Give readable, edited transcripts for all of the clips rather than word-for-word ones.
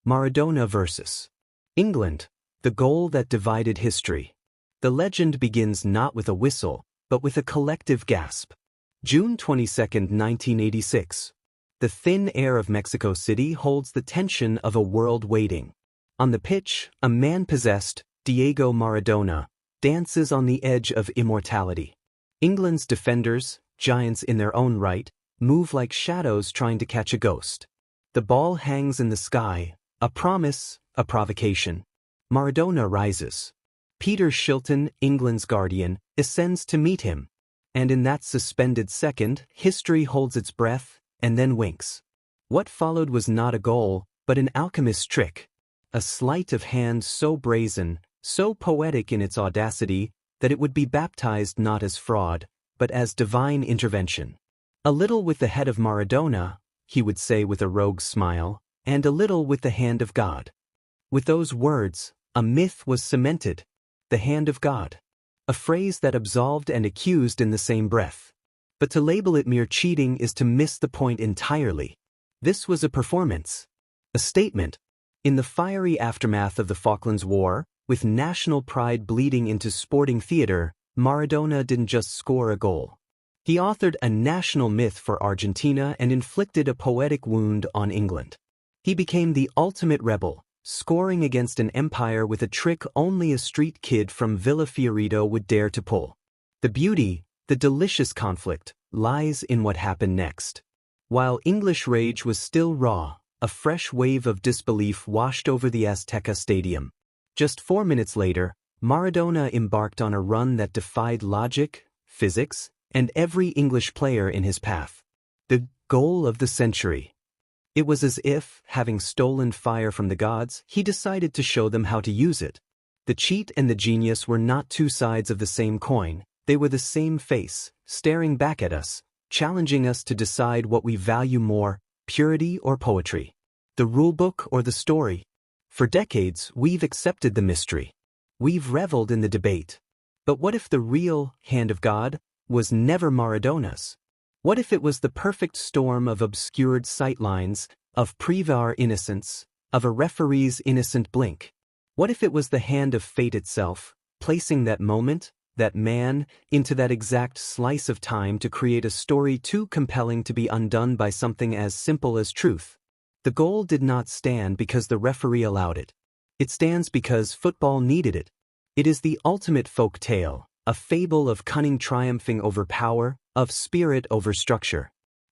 Maradona vs. England, the goal that divided history. The legend begins not with a whistle, but with a collective gasp. June 22, 1986. The thin air of Mexico City holds the tension of a world waiting. On the pitch, a man-possessed, Diego Maradona, dances on the edge of immortality. England's defenders, giants in their own right, move like shadows trying to catch a ghost. The ball hangs in the sky, a promise, a provocation. Maradona rises. Peter Shilton, England's guardian, ascends to meet him. And in that suspended second, history holds its breath, and then winks. What followed was not a goal, but an alchemist's trick. A sleight of hand so brazen, so poetic in its audacity, that it would be baptized not as fraud, but as divine intervention. A little with the head of Maradona, he would say with a rogue smile, and a little with the hand of God. With those words, a myth was cemented. The hand of God. A phrase that absolved and accused in the same breath. But to label it mere cheating is to miss the point entirely. This was a performance. A statement. In the fiery aftermath of the Falklands War, with national pride bleeding into sporting theater, Maradona didn't just score a goal. He authored a national myth for Argentina and inflicted a poetic wound on England. He became the ultimate rebel, scoring against an empire with a trick only a street kid from Villa Fiorito would dare to pull. The beauty, the delicious conflict, lies in what happened next. While English rage was still raw, a fresh wave of disbelief washed over the Azteca Stadium. Just 4 minutes later, Maradona embarked on a run that defied logic, physics, and every English player in his path. The goal of the century. It was as if, having stolen fire from the gods, he decided to show them how to use it. The cheat and the genius were not two sides of the same coin, they were the same face, staring back at us, challenging us to decide what we value more, purity or poetry, the rulebook or the story. For decades, we've accepted the mystery. We've reveled in the debate. But what if the real hand of God was never Maradona's? What if it was the perfect storm of obscured sightlines, of pre-VAR innocence, of a referee's innocent blink? What if it was the hand of fate itself, placing that moment, that man, into that exact slice of time to create a story too compelling to be undone by something as simple as truth? The goal did not stand because the referee allowed it. It stands because football needed it. It is the ultimate folk tale, a fable of cunning triumphing over power, of spirit over structure.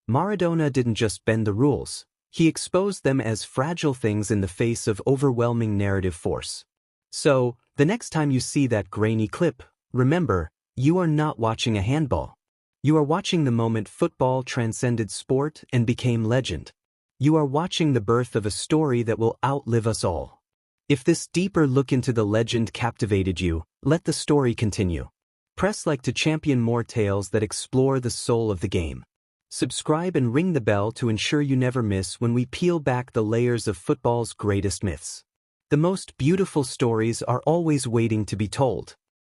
Maradona didn't just bend the rules, he exposed them as fragile things in the face of overwhelming narrative force. So, the next time you see that grainy clip, remember, you are not watching a handball. You are watching the moment football transcended sport and became legend. You are watching the birth of a story that will outlive us all. If this deeper look into the legend captivated you, let the story continue. Press like to champion more tales that explore the soul of the game. Subscribe and ring the bell to ensure you never miss when we peel back the layers of football's greatest myths. The most beautiful stories are always waiting to be told.